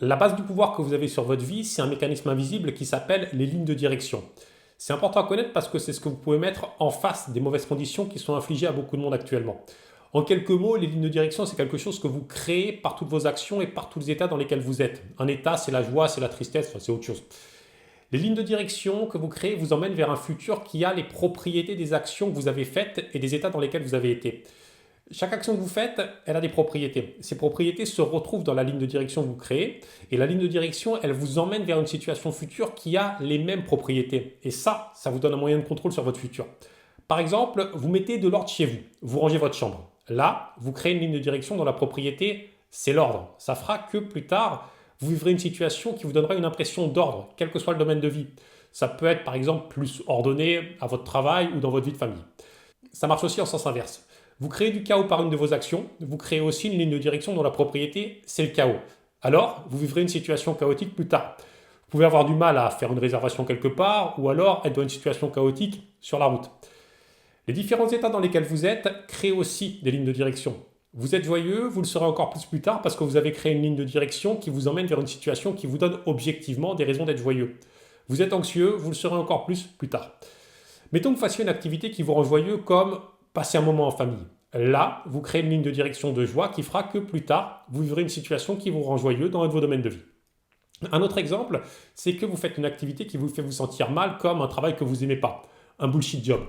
La base du pouvoir que vous avez sur votre vie, c'est un mécanisme invisible qui s'appelle les lignes de direction. C'est important à connaître parce que c'est ce que vous pouvez mettre en face des mauvaises conditions qui sont infligées à beaucoup de monde actuellement. En quelques mots, les lignes de direction, c'est quelque chose que vous créez par toutes vos actions et par tous les états dans lesquels vous êtes. Un état, c'est la joie, c'est la tristesse, enfin, c'est autre chose. Les lignes de direction que vous créez vous emmènent vers un futur qui a les propriétés des actions que vous avez faites et des états dans lesquels vous avez été. Chaque action que vous faites, elle a des propriétés. Ces propriétés se retrouvent dans la ligne de direction que vous créez. Et la ligne de direction, elle vous emmène vers une situation future qui a les mêmes propriétés. Et ça vous donne un moyen de contrôle sur votre futur. Par exemple, vous mettez de l'ordre chez vous. Vous rangez votre chambre. Là, vous créez une ligne de direction dont la propriété, c'est l'ordre. Ça fera que plus tard, vous vivrez une situation qui vous donnera une impression d'ordre, quel que soit le domaine de vie. Ça peut être par exemple plus ordonné à votre travail ou dans votre vie de famille. Ça marche aussi en sens inverse. Vous créez du chaos par une de vos actions, vous créez aussi une ligne de direction dont la propriété, c'est le chaos. Alors, vous vivrez une situation chaotique plus tard. Vous pouvez avoir du mal à faire une réservation quelque part, ou alors être dans une situation chaotique sur la route. Les différents états dans lesquels vous êtes créent aussi des lignes de direction. Vous êtes joyeux, vous le serez encore plus tard parce que vous avez créé une ligne de direction qui vous emmène vers une situation qui vous donne objectivement des raisons d'être joyeux. Vous êtes anxieux, vous le serez encore plus tard. Mettons que vous fassiez une activité qui vous rend joyeux comme passer un moment en famille. Là, vous créez une ligne de direction de joie qui fera que plus tard, vous vivrez une situation qui vous rend joyeux dans un de vos domaines de vie. Un autre exemple, c'est que vous faites une activité qui vous fait vous sentir mal comme un travail que vous n'aimez pas, un bullshit job.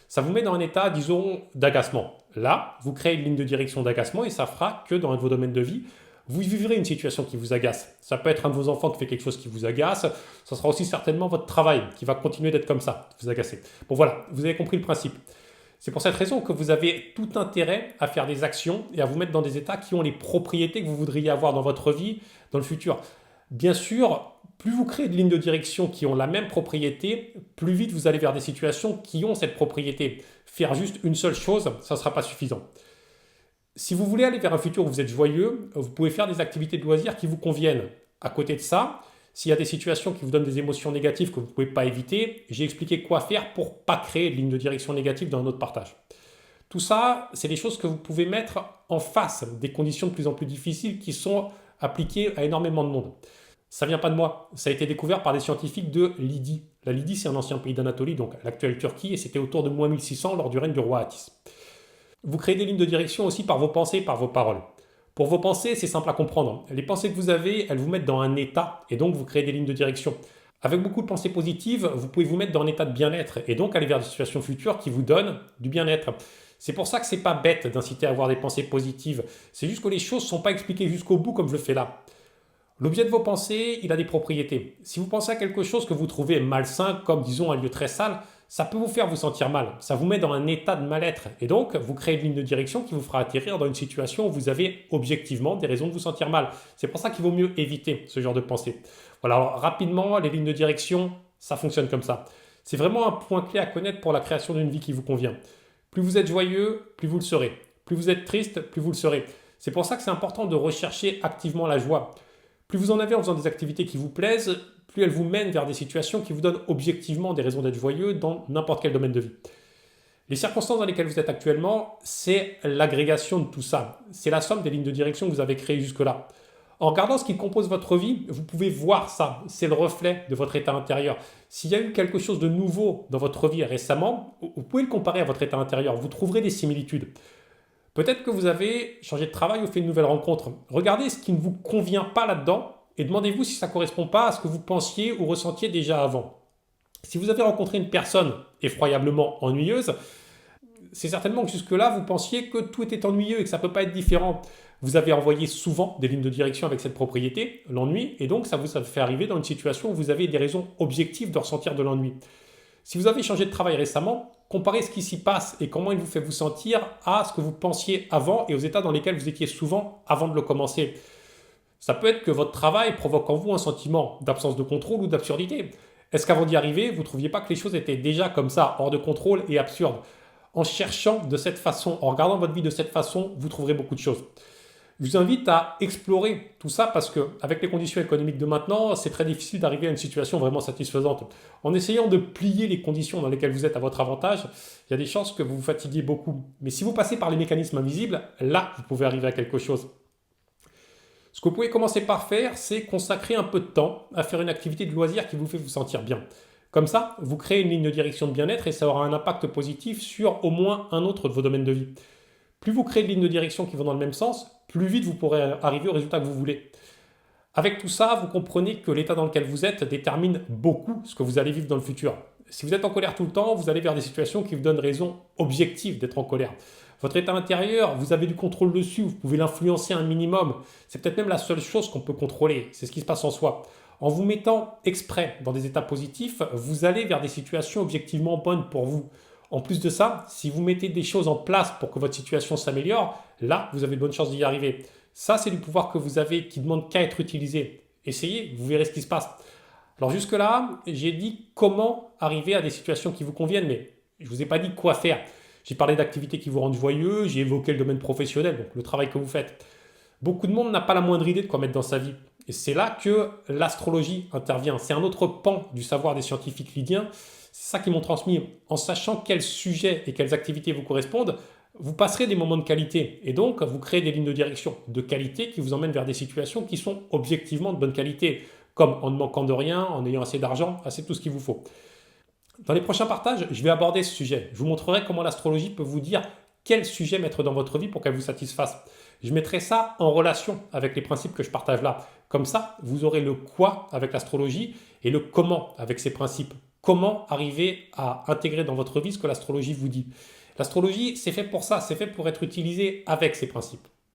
Ça vous met dans un état, disons, d'agacement. Là, vous créez une ligne de direction d'agacement et ça fera que dans un de vos domaines de vie, vous vivrez une situation qui vous agace. Ça peut être un de vos enfants qui fait quelque chose qui vous agace. Ça sera aussi certainement votre travail qui va continuer d'être comme ça, vous agacer. Bon voilà, vous avez compris le principe. C'est pour cette raison que vous avez tout intérêt à faire des actions et à vous mettre dans des états qui ont les propriétés que vous voudriez avoir dans votre vie, dans le futur. Bien sûr, plus vous créez de lignes de direction qui ont la même propriété, plus vite vous allez vers des situations qui ont cette propriété. Faire juste une seule chose, ça ne sera pas suffisant. Si vous voulez aller vers un futur où vous êtes joyeux, vous pouvez faire des activités de loisirs qui vous conviennent. À côté de ça, s'il y a des situations qui vous donnent des émotions négatives que vous ne pouvez pas éviter, j'ai expliqué quoi faire pour ne pas créer de ligne de direction négative dans un autre partage. Tout ça, c'est des choses que vous pouvez mettre en face des conditions de plus en plus difficiles qui sont appliquées à énormément de monde. Ça vient pas de moi, ça a été découvert par des scientifiques de Lydie. La Lydie, c'est un ancien pays d'Anatolie, donc l'actuelle Turquie, et c'était autour de moins 1600 lors du règne du roi Atis. Vous créez des lignes de direction aussi par vos pensées, par vos paroles. Pour vos pensées, c'est simple à comprendre. Les pensées que vous avez, elles vous mettent dans un état et donc vous créez des lignes de direction. Avec beaucoup de pensées positives, vous pouvez vous mettre dans un état de bien-être et donc aller vers des situations futures qui vous donnent du bien-être. C'est pour ça que c'est pas bête d'inciter à avoir des pensées positives. C'est juste que les choses ne sont pas expliquées jusqu'au bout comme je le fais là. L'objet de vos pensées, il a des propriétés. Si vous pensez à quelque chose que vous trouvez malsain, comme disons un lieu très sale, ça peut vous faire vous sentir mal. Ça vous met dans un état de mal-être. Et donc, vous créez une ligne de direction qui vous fera atterrir dans une situation où vous avez objectivement des raisons de vous sentir mal. C'est pour ça qu'il vaut mieux éviter ce genre de pensée. Voilà, alors rapidement, les lignes de direction, ça fonctionne comme ça. C'est vraiment un point clé à connaître pour la création d'une vie qui vous convient. Plus vous êtes joyeux, plus vous le serez. Plus vous êtes triste, plus vous le serez. C'est pour ça que c'est important de rechercher activement la joie. Plus vous en avez en faisant des activités qui vous plaisent, plus elles vous mènent vers des situations qui vous donnent objectivement des raisons d'être joyeux dans n'importe quel domaine de vie. Les circonstances dans lesquelles vous êtes actuellement, c'est l'agrégation de tout ça. C'est la somme des lignes de direction que vous avez créées jusque-là. En regardant ce qui compose votre vie, vous pouvez voir ça. C'est le reflet de votre état intérieur. S'il y a eu quelque chose de nouveau dans votre vie récemment, vous pouvez le comparer à votre état intérieur. Vous trouverez des similitudes. Peut-être que vous avez changé de travail ou fait une nouvelle rencontre. Regardez ce qui ne vous convient pas là-dedans et demandez-vous si ça ne correspond pas à ce que vous pensiez ou ressentiez déjà avant. Si vous avez rencontré une personne effroyablement ennuyeuse, c'est certainement que jusque-là, vous pensiez que tout était ennuyeux et que ça ne peut pas être différent. Vous avez envoyé souvent des lignes de direction avec cette propriété, l'ennui, et donc ça vous fait arriver dans une situation où vous avez des raisons objectives de ressentir de l'ennui. Si vous avez changé de travail récemment, comparez ce qui s'y passe et comment il vous fait vous sentir à ce que vous pensiez avant et aux états dans lesquels vous étiez souvent avant de le commencer. Ça peut être que votre travail provoque en vous un sentiment d'absence de contrôle ou d'absurdité. Est-ce qu'avant d'y arriver, vous ne trouviez pas que les choses étaient déjà comme ça, hors de contrôle et absurdes? En cherchant de cette façon, en regardant votre vie de cette façon, vous trouverez beaucoup de choses. Je vous invite à explorer tout ça parce qu'avec les conditions économiques de maintenant, c'est très difficile d'arriver à une situation vraiment satisfaisante. En essayant de plier les conditions dans lesquelles vous êtes à votre avantage, il y a des chances que vous vous fatiguiez beaucoup. Mais si vous passez par les mécanismes invisibles, là, vous pouvez arriver à quelque chose. Ce que vous pouvez commencer par faire, c'est consacrer un peu de temps à faire une activité de loisir qui vous fait vous sentir bien. Comme ça, vous créez une ligne de direction de bien-être et ça aura un impact positif sur au moins un autre de vos domaines de vie. Plus vous créez de lignes de direction qui vont dans le même sens, plus vite vous pourrez arriver au résultat que vous voulez. Avec tout ça, vous comprenez que l'état dans lequel vous êtes détermine beaucoup ce que vous allez vivre dans le futur. Si vous êtes en colère tout le temps, vous allez vers des situations qui vous donnent raison objective d'être en colère. Votre état intérieur, vous avez du contrôle dessus, vous pouvez l'influencer un minimum. C'est peut-être même la seule chose qu'on peut contrôler, c'est ce qui se passe en soi. En vous mettant exprès dans des états positifs, vous allez vers des situations objectivement bonnes pour vous. En plus de ça, si vous mettez des choses en place pour que votre situation s'améliore, là, vous avez de bonnes chances d'y arriver. Ça, c'est du pouvoir que vous avez qui demande qu'à être utilisé. Essayez, vous verrez ce qui se passe. Alors jusque-là, j'ai dit comment arriver à des situations qui vous conviennent, mais je ne vous ai pas dit quoi faire. J'ai parlé d'activités qui vous rendent joyeux, j'ai évoqué le domaine professionnel, donc le travail que vous faites. Beaucoup de monde n'a pas la moindre idée de quoi mettre dans sa vie. Et c'est là que l'astrologie intervient. C'est un autre pan du savoir des scientifiques lydiens. C'est ça qu'ils m'ont transmis. En sachant quels sujets et quelles activités vous correspondent, vous passerez des moments de qualité. Et donc, vous créez des lignes de direction de qualité qui vous emmènent vers des situations qui sont objectivement de bonne qualité, comme en ne manquant de rien, en ayant assez d'argent, assez tout ce qu'il vous faut. Dans les prochains partages, je vais aborder ce sujet. Je vous montrerai comment l'astrologie peut vous dire quel sujet mettre dans votre vie pour qu'elle vous satisfasse. Je mettrai ça en relation avec les principes que je partage là. Comme ça, vous aurez le quoi avec l'astrologie et le comment avec ces principes. Comment arriver à intégrer dans votre vie ce que l'astrologie vous dit. L'astrologie, c'est fait pour ça, c'est fait pour être utilisé avec ces principes.